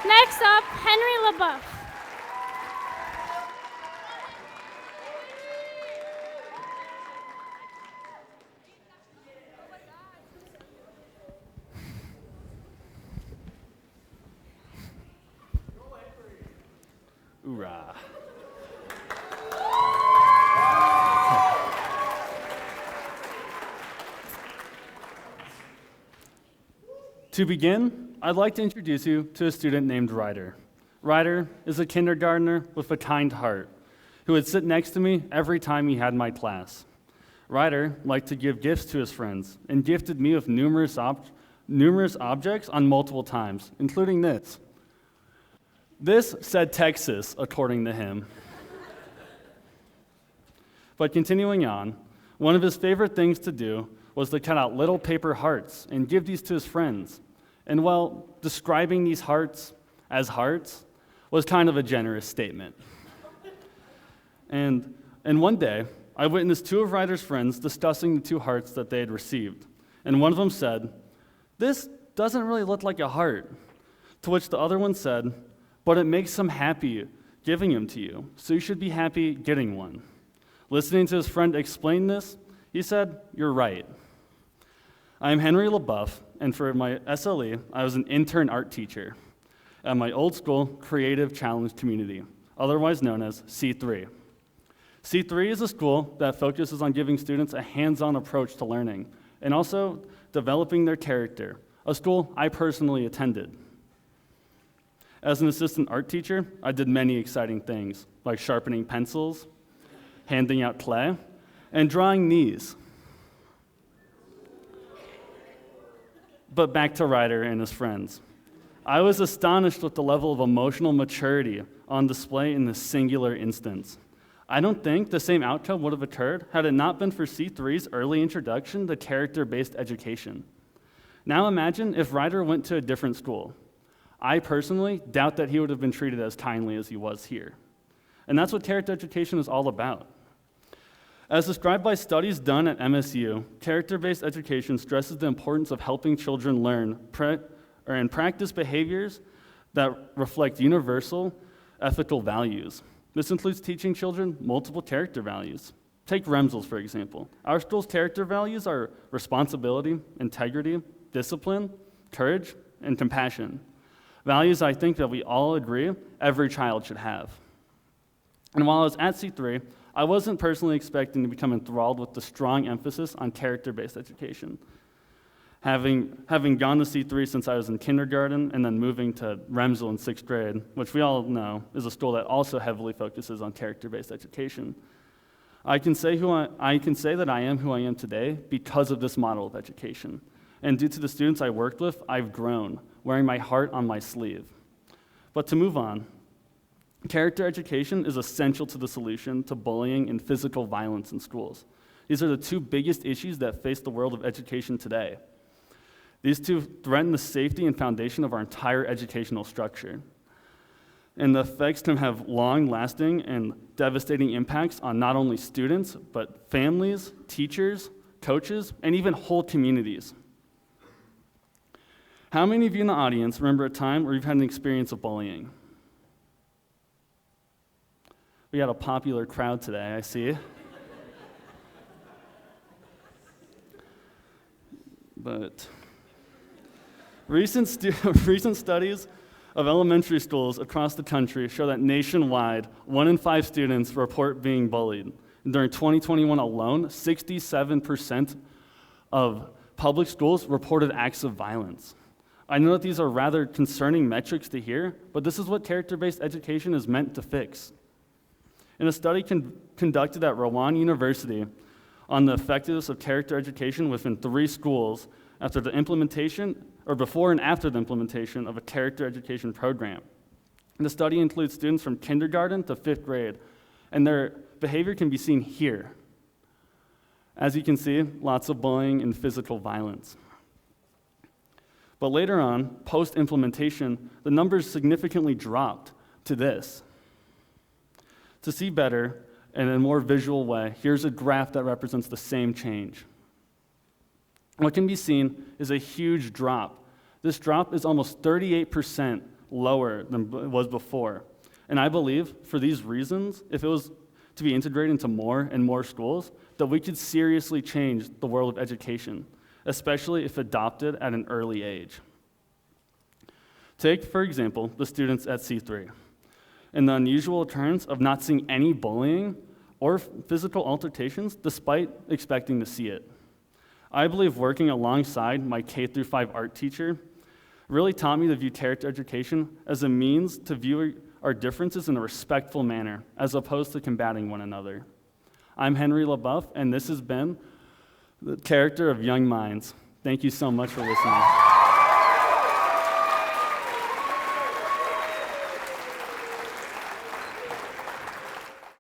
Next up, Henry Leboeuf. Hoorah. To begin, I'd like to introduce you to a student named Ryder. Ryder is a kindergartner with a kind heart who would sit next to me every time he had my class. Ryder liked to give gifts to his friends and gifted me with numerous objects on multiple times, including this. This said Texas, according to him. But continuing on, one of his favorite things to do was to cut out little paper hearts and give these to his friends. And while describing these hearts as hearts was kind of a generous statement. And one day, I witnessed two of Ryder's friends discussing the two hearts that they had received. And one of them said, "This doesn't really look like a heart." To which the other one said, "But it makes him happy giving them to you, so you should be happy getting one." Listening to his friend explain this, he said, "You're right." I am Henry Leboeuf, and for my SLE, I was an intern art teacher at my old school Creative Challenge Community, otherwise known as C3. C3 is a school that focuses on giving students a hands-on approach to learning and also developing their character, a school I personally attended. As an assistant art teacher, I did many exciting things, like sharpening pencils, handing out clay, and drawing these. But back to Ryder and his friends. I was astonished with the level of emotional maturity on display in this singular instance. I don't think the same outcome would have occurred had it not been for C3's early introduction to character-based education. Now imagine if Ryder went to a different school. I personally doubt that he would have been treated as kindly as he was here. And that's what character education is all about. As described by studies done at MSU, character-based education stresses the importance of helping children learn and practice behaviors that reflect universal ethical values. This includes teaching children multiple character values. Take Remsels, for example. Our school's character values are responsibility, integrity, discipline, courage, and compassion. Values I think that we all agree every child should have. And while I was at C3, I wasn't personally expecting to become enthralled with the strong emphasis on character-based education. Having gone to C3 since I was in kindergarten and then moving to Remsel in 6th grade, which we all know is a school that also heavily focuses on character-based education, I can say that I am who I am today because of this model of education. And due to the students I worked with, I've grown, wearing my heart on my sleeve. But to move on, character education is essential to the solution to bullying and physical violence in schools. These are the two biggest issues that face the world of education today. These two threaten the safety and foundation of our entire educational structure. And the effects can have long-lasting and devastating impacts on not only students, but families, teachers, coaches, and even whole communities. How many of you in the audience remember a time where you've had an experience of bullying? We got a popular crowd today, I see. But recent studies of elementary schools across the country show that nationwide, 1 in 5 students report being bullied. And during 2021 alone, 67% of public schools reported acts of violence. I know that these are rather concerning metrics to hear, but this is what character-based education is meant to fix. In a study conducted at Rowan University on the effectiveness of character education within 3 schools after the implementation, or before and after the implementation of a character education program. The study includes students from kindergarten to 5th grade, and their behavior can be seen here. As you can see, lots of bullying and physical violence. But later on, post-implementation, the numbers significantly dropped to this. To see better and in a more visual way, here's a graph that represents the same change. What can be seen is a huge drop. This drop is almost 38% lower than it was before. And I believe for these reasons, if it was to be integrated into more and more schools, that we could seriously change the world of education, especially if adopted at an early age. Take, for example, the students at C3. In the unusual occurrence of not seeing any bullying or physical altercations despite expecting to see it. I believe working alongside my K-5 art teacher really taught me to view character education as a means to view our differences in a respectful manner, as opposed to combating one another. I'm Henry Leboeuf, and this has been the Character of Young Minds. Thank you so much for listening.